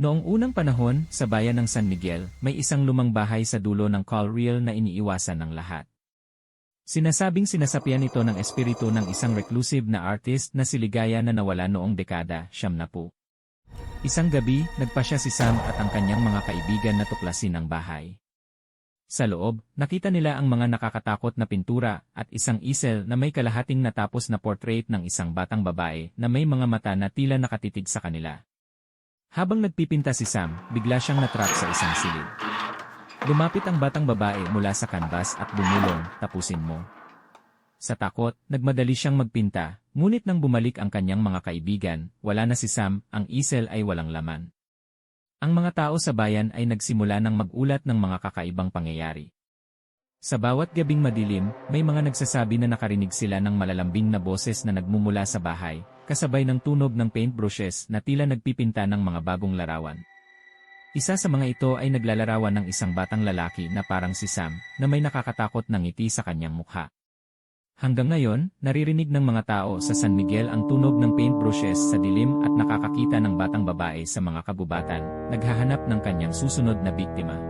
Noong unang panahon, sa bayan ng San Miguel, may isang lumang bahay sa dulo ng Calreal na iniiwasan ng lahat. Sinasabing sinasapian ito ng espiritu ng isang reclusive na artist na si Ligaya na nawala noong dekada, 70. Isang gabi, nagpasya si Sam at ang kanyang mga kaibigan na tuklasin ang bahay. Sa loob, nakita nila ang mga nakakatakot na pintura at isang easel na may kalahating natapos na portrait ng isang batang babae na may mga mata na tila nakatitig sa kanila. Habang nagpipinta si Sam, bigla siyang natrap sa isang silid. Lumapit ang batang babae mula sa canvas at bumulong, "Tapusin mo." Sa takot, nagmadali siyang magpinta, ngunit nang bumalik ang kanyang mga kaibigan, wala na si Sam, ang easel ay walang laman. Ang mga tao sa bayan ay nagsimula ng magulat ng mga kakaibang pangyayari. Sa bawat gabing madilim, may mga nagsasabi na nakarinig sila ng malalambing na boses na nagmumula sa bahay, kasabay ng tunog ng paintbrushes na tila nagpipinta ng mga bagong larawan. Isa sa mga ito ay naglalarawan ng isang batang lalaki na parang si Sam, na may nakakatakot na ngiti sa kanyang mukha. Hanggang ngayon, naririnig ng mga tao sa San Miguel ang tunog ng paintbrushes sa dilim at nakakakita ng batang babae sa mga kabubatan, naghahanap ng kanyang susunod na biktima.